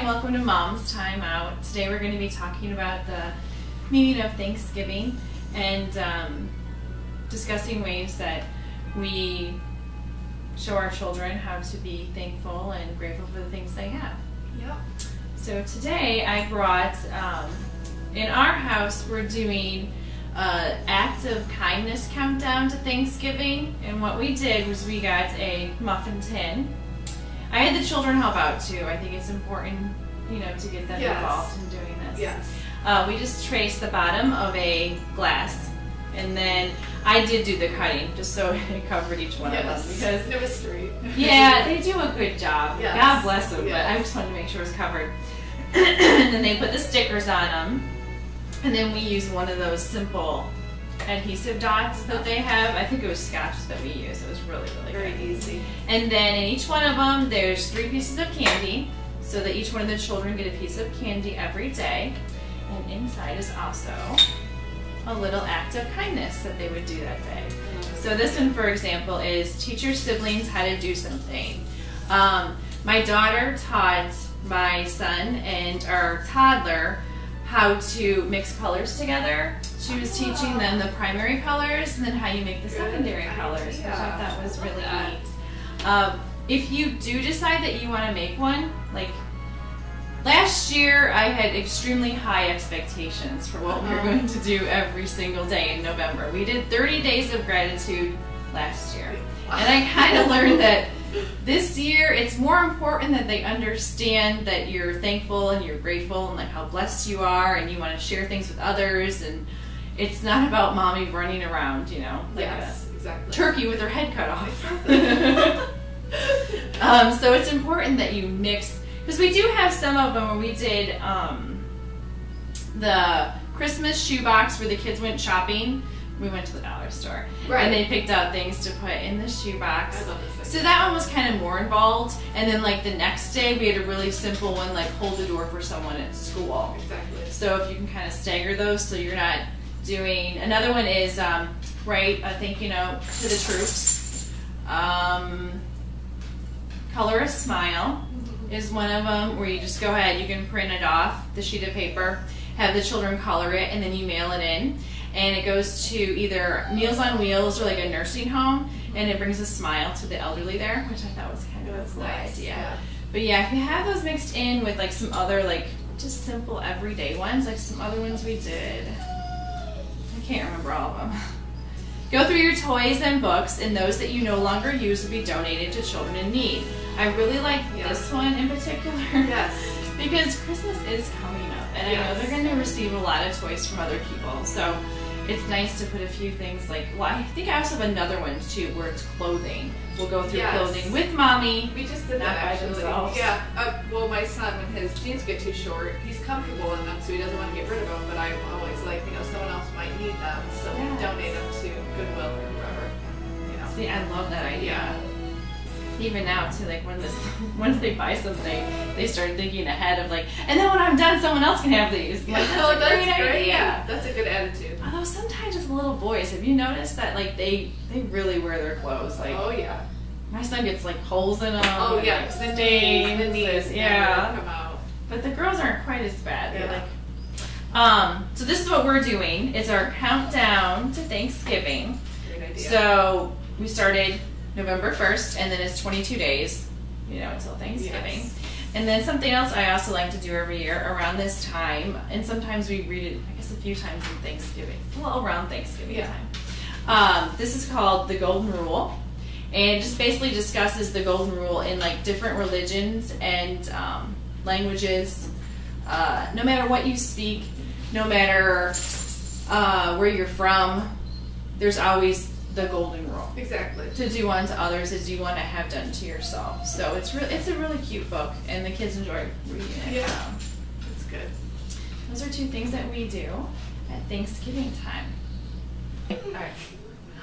and welcome to Mom's Timeout. Today we're going to be talking about the meaning of Thanksgiving and discussing ways that we show our children how to be thankful and grateful for the things they have. Yep. So today I brought, in our house we're doing an act of kindness countdown to Thanksgiving, and what we did was we got a muffin tin. I had the children help out too. I think it's important, you know, to get them involved in doing this. Yes. We just traced the bottom of a glass, and then I did do the cutting just so it covered each one of them, because it was straight. Yeah, they do a good job. Yes. God bless them, Yes. but I just wanted to make sure it was covered. And then they put the stickers on them, and then we used one of those simple adhesive dots that they have. I think it was Scotch that we used. It was really Very good. easy. And then in each one of them, there's 3 pieces of candy, so that each one of the children get a piece of candy every day. And inside is also a little act of kindness that they would do that day. So this one, for example, is teach your siblings how to do something. My daughter taught my son and our toddler how to mix colors together. She was teaching them the primary colors and then how you make the secondary colors, which I thought was really neat. If you do decide that you want to make one, like last year I had extremely high expectations for what we were going to do every single day in November. We did 30 days of gratitude last year. And I kind of learned that this year it's more important that they understand that you're thankful and you're grateful and like how blessed you are and you want to share things with others, and it's not about mommy running around, you know, like exactly. turkey with her head cut off. So it's important that you mix, because we do have some of them where we did the Christmas shoebox where the kids went shopping. We went to the dollar store, and they picked out things to put in the shoebox. I love this. So that one was kind of more involved. And then like the next day we had a really simple one, like hold the door for someone at school. Exactly. So if you can kind of stagger those so you're not doing, another one is write a thank you note to the troops. Color a smile is one of them, where you just go ahead, you can print it off the sheet of paper, have the children color it, and then you mail it in. And it goes to either Meals on Wheels or like a nursing home, and it brings a smile to the elderly there, which I thought was kind of a cool idea. Yeah. But yeah, if you have those mixed in with like some other like just simple everyday ones, like some other ones we did, I can't remember all of them. Go through your toys and books, and those that you no longer use will be donated to children in need. I really like this one in particular. Yes. Because Christmas is coming up, and I know they're going to receive a lot of toys from other people, so it's nice to put a few things like, well, I think I also have another one too where it's clothing. We'll go through clothing with mommy. We just did that not by actually. themselves. Yeah. Well, my son, when his jeans get too short, he's comfortable in them, so he doesn't want to get rid of them. But I'm always like, you know, someone else might need them, so we donate them to Goodwill or whoever. You know. See, I love that idea. Yeah. Even now, too, like once they buy something, they start thinking ahead of like, and then when I'm done, someone else can have these. Like, that's a great idea. That's a good attitude. Although sometimes with little boys, have you noticed that like they really wear their clothes? Like, oh yeah. My son gets like holes in them. Oh yeah, like, the stains. knees Yeah. come out. But the girls aren't quite as bad. They're like, so this is what we're doing. It's our countdown to Thanksgiving. Great idea. So we started November 1st, and then it's 22 days, you know, until Thanksgiving. Yes. And then something else I also like to do every year around this time, and sometimes we read it, I guess, a few times in Thanksgiving, well, around Thanksgiving time. This is called the Golden Rule, and it just basically discusses the Golden Rule in like different religions and languages. No matter what you speak, no matter where you're from, there's always the Golden Rule. Exactly. To do unto others as you want to have done to yourself. So it's a really cute book, and the kids enjoy reading it. Yeah, So. that's good. Those are 2 things that we do at Thanksgiving time. Alright.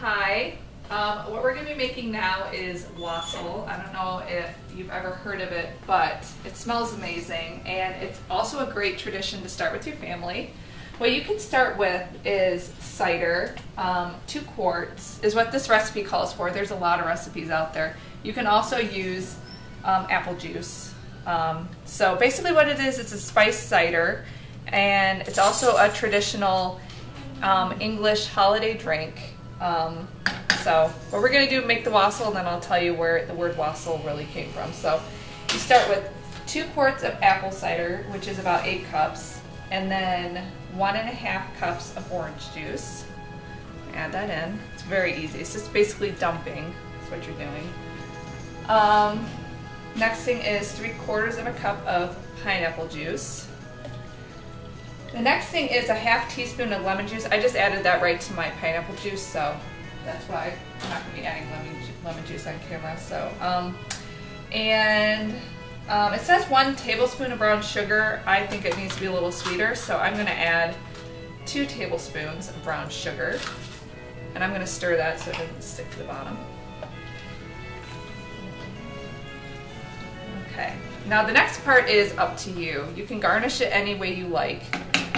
Hi. What we're going to be making now is wassail. I don't know if you've ever heard of it, but it smells amazing, and it's also a great tradition to start with your family. What you can start with is cider. 2 quarts is what this recipe calls for. There's a lot of recipes out there. You can also use apple juice. So basically what it is, it's a spiced cider, and it's also a traditional English holiday drink. So what we're going to do, make the wassail, and then I'll tell you where the word wassail really came from. So you start with 2 quarts of apple cider, which is about 8 cups, and then 1.5 cups of orange juice. Add that in. It's very easy. It's just basically dumping. That's what you're doing. Next thing is 3/4 of a cup of pineapple juice. The next thing is a 1/2 teaspoon of lemon juice. I just added that right to my pineapple juice, so that's why I'm not going to be adding lemon juice on camera. So, it says 1 tablespoon of brown sugar. I think it needs to be a little sweeter, so I'm going to add 2 tablespoons of brown sugar. And I'm going to stir that so it doesn't stick to the bottom. Okay, now the next part is up to you. You can garnish it any way you like.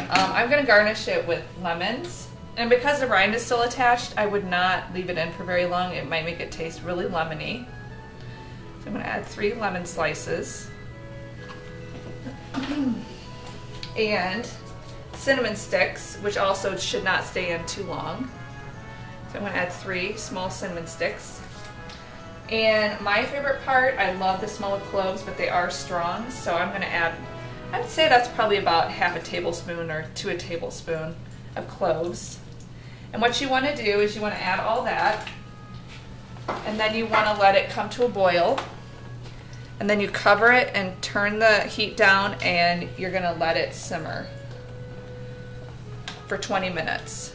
I'm going to garnish it with lemons. And because the rind is still attached, I would not leave it in for very long. It might make it taste really lemony. So I'm going to add 3 lemon slices. And cinnamon sticks, which also should not stay in too long. So I'm going to add 3 small cinnamon sticks. And my favorite part, I love the smell of cloves, but they are strong, so I'm going to add, I would say that's probably about 1/2 tablespoon or to a tablespoon of cloves. And what you want to do is you want to add all that, and then you want to let it come to a boil. And then you cover it and turn the heat down, and you're going to let it simmer for 20 minutes.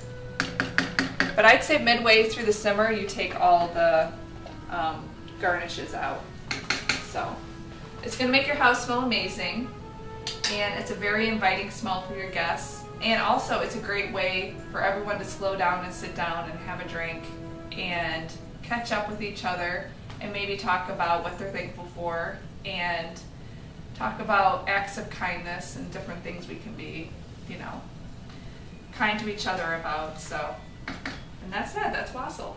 But I'd say midway through the simmer, you take all the garnishes out. So it's going to make your house smell amazing, and it's a very inviting smell for your guests. And also it's a great way for everyone to slow down and sit down and have a drink and catch up with each other and maybe talk about what they're thankful for and talk about acts of kindness and different things we can be, you know, kind to each other about. So, and that's it, that's wassail.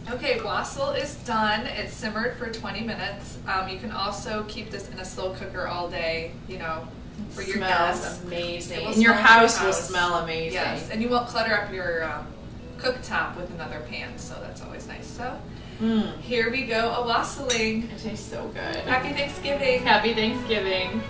Okay, wassail is done. It's simmered for 20 minutes. You can also keep this in a slow cooker all day, you know, for your guests. Amazing. And your house will smell amazing. Yes, and you won't clutter up your cooktop with another pan, so that's always nice. So here we go, a wassailing. It tastes so good. Happy Thanksgiving. Happy Thanksgiving.